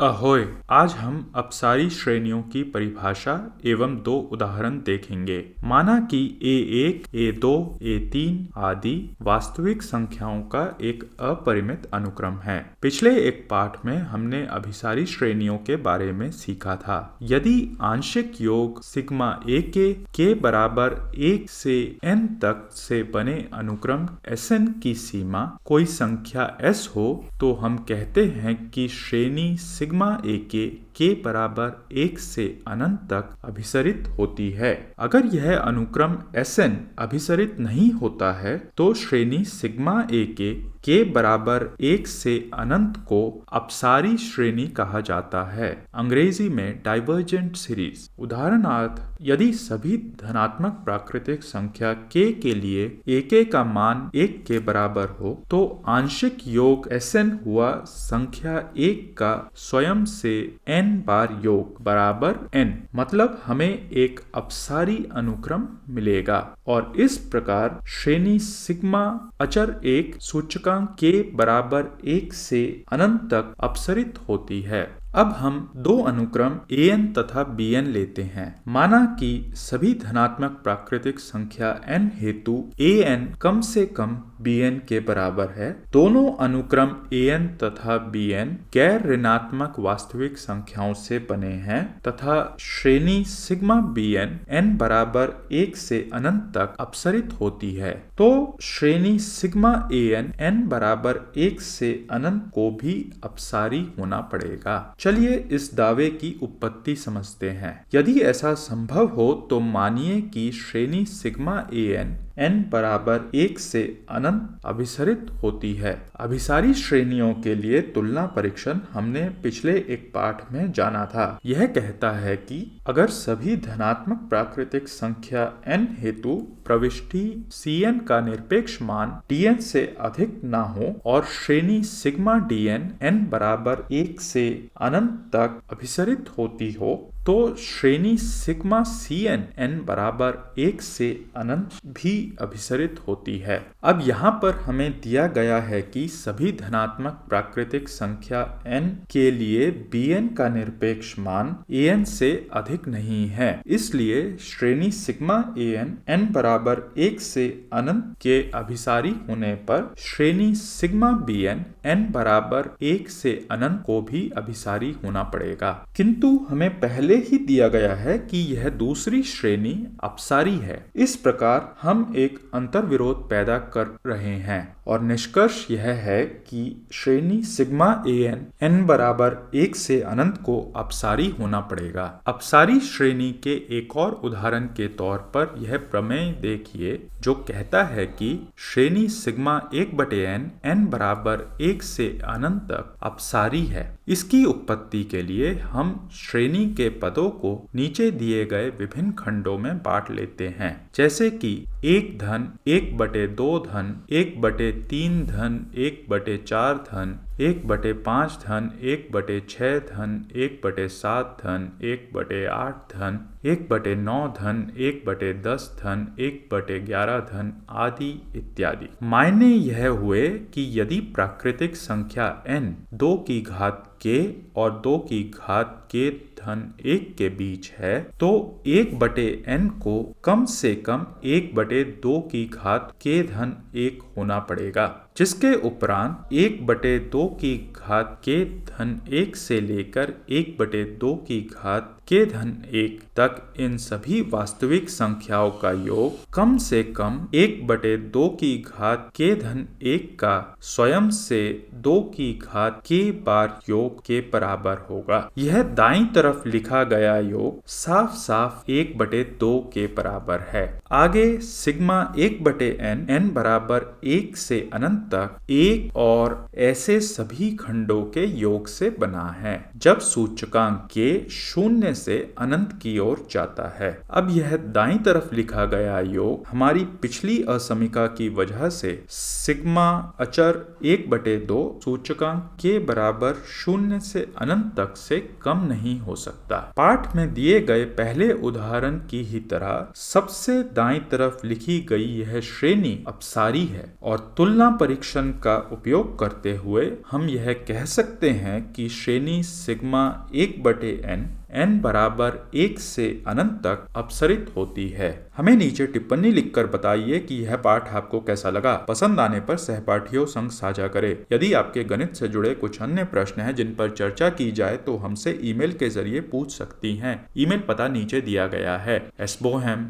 अहोय! आज हम अपसारी श्रेणियों की परिभाषा एवं दो उदाहरण देखेंगे। माना कि A1, A2, A3 आदि वास्तविक संख्याओं का एक अपरिमित अनुक्रम है। पिछले एक पाठ में हमने अभिसारी श्रेणियों के बारे में सीखा था। यदि आंशिक योग सिग्मा Ak के बराबर 1 से n तक से बने अनुक्रम Sn की सीमा कोई संख्या S हो, तो हम कहते हैं कि श्रेणी सिग्मा Ak के बराबर 1 से अनंत तक अभिसरित होती है। अगर यह अनुक्रम Sn अभिसरित नहीं होता है, तो श्रेणी सिग्मा Ak के बराबर 1 से अनंत को अपसारी श्रेणी कहा जाता है, अंग्रेजी में डाइवर्जेंट सीरीज। उदाहरणार्थ, यदि सभी धनात्मक प्राकृतिक संख्या k के लिए Ak का मान 1 के बराबर हो, तो आंशिक योग Sn हुआ संख्या 1 का स्वयं से n बार योग बराबर n, मतलब हमें एक अपसारी अनुक्रम मिलेगा। और इस प्रकार श्रेणी सिग्मा अचर एक सूचकांक के बराबर 1 से अनंत तक अपसरित होती है। अब हम दो अनुक्रम an तथा bn लेते हैं। माना कि सभी धनात्मक प्राकृतिक संख्या n हेतु an कम से कम bn के बराबर है। दोनों अनुक्रम an तथा bn गैर ऋणात्मक वास्तविक संख्याओं से बने हैं तथा श्रेणी सिग्मा bn n बराबर 1 से अनंत तक अपसरित होती है, तो श्रेणी सिग्मा an n बराबर 1 से अनंत को भी अपसारी होना पड़ेगा। चलिए इस दावे की उत्पत्ति समझते हैं। यदि ऐसा संभव हो तो मानिए कि श्रेणी सिग्मा an n बराबर 1 से अनंत अभिसरित होती है। अभिसारी श्रेणियों के लिए तुलना परीक्षण हमने पिछले एक पाठ में जाना था। यह कहता है कि अगर सभी धनात्मक प्राकृतिक संख्या n हेतु प्रविष्टि Cn का निरपेक्ष मान Dn से अधिक ना हो और श्रेणी सिग्मा Dn n बराबर 1 से अनंत तक अभिसरित होती हो, तो श्रेणी सिग्मा Cn n बराबर 1 से अनंत भी अभिसरित होती है। अब यहाँ पर हमें दिया गया है कि सभी धनात्मक प्राकृतिक संख्या n के लिए Bn का निरपेक्ष मान An से अधिक नहीं है, इसलिए श्रेणी सिग्मा An n बराबर 1 से अनंत के अभिसारी होने पर श्रेणी सिग्मा Bn n बराबर 1 से अनंत को भी अभिसारी होना पड़ेगा। किंतु हमें पहले ही दिया गया है कि यह दूसरी श्रेणी अपसारी है। इस प्रकार हम एक अंतर्विरोध पैदा कर रहे हैं और निष्कर्ष यह है कि श्रेणी सिग्मा an n बराबर 1 से अनंत को अपसारी होना पड़ेगा। अपसारी श्रेणी के एक और उदाहरण के तौर पर यह प्रमेय देखिए, जो कहता है कि श्रेणी सिग्मा 1/n n बराबर 1 से अनंत तक अपसारी है। इसकी उत्पत्ति के लिए हम श्रेणी के पदों को नीचे दिए गए विभिन्न खंडों में बांट लेते हैं, जैसे कि 1 धन 1/2 धन 1/3 धन 1/4 धन 1/5 धन 1/6 धन 1/7 धन 1/8 धन 1/9 धन 1/10 धन 1/11 धन आदि इत्यादि। मायने यह हुए कि यदि प्राकृतिक संख्या n 2 की घात k और 2 की घात k धन 1 के बीच है, तो 1/n को कम से कम 1/2 की घात k धन 1 होना पड़ेगा, जिसके उपरांत 1/2 की घात k धन 1 से लेकर 1/2 की घात k धन 1 तक इन सभी वास्तविक संख्याओं का योग कम से कम 1/2 की घात k धन 1 का स्वयं से 2 की घात k बार योग के बराबर होगा। यह दाईं तरफ लिखा गया योग साफ साफ 1/2 के बराबर है। आगे सिग्मा 1/n n बराबर 1 से अनंत तक एक और ऐसे सभी खंडों के योग से बना है, जब सूचकांक k 0 से अनंत की ओर जाता है। अब यह दाईं तरफ लिखा गया योग हमारी पिछली असमीका की वजह से सिग्मा अचर 1/2 सूचकांक k बराबर 0 से अनंत तक से कम नहीं हो सकता। पाठ में दिए गए पहले उदाहरण की ही तरह सबसे दाईं तरफ लिखी गई यह श्रेणी अपसारी है और तुलना परीक्षण परीक्षण का उपयोग करते हुए हम यह कह सकते हैं कि श्रेणी सिग्मा 1/n n बराबर 1 से अनंत तक अपसरित होती है। हमें नीचे टिप्पणी लिखकर बताइए कि यह पाठ आपको कैसा लगा। पसंद आने पर सहपाठियों संग साझा करें। यदि आपके गणित से जुड़े कुछ अन्य प्रश्न हैं जिन पर चर्चा की जाए तो हमसे ईमेल के जरिए पूछ सकती हैं। ईमेल पता नीचे दिया गया है sbohem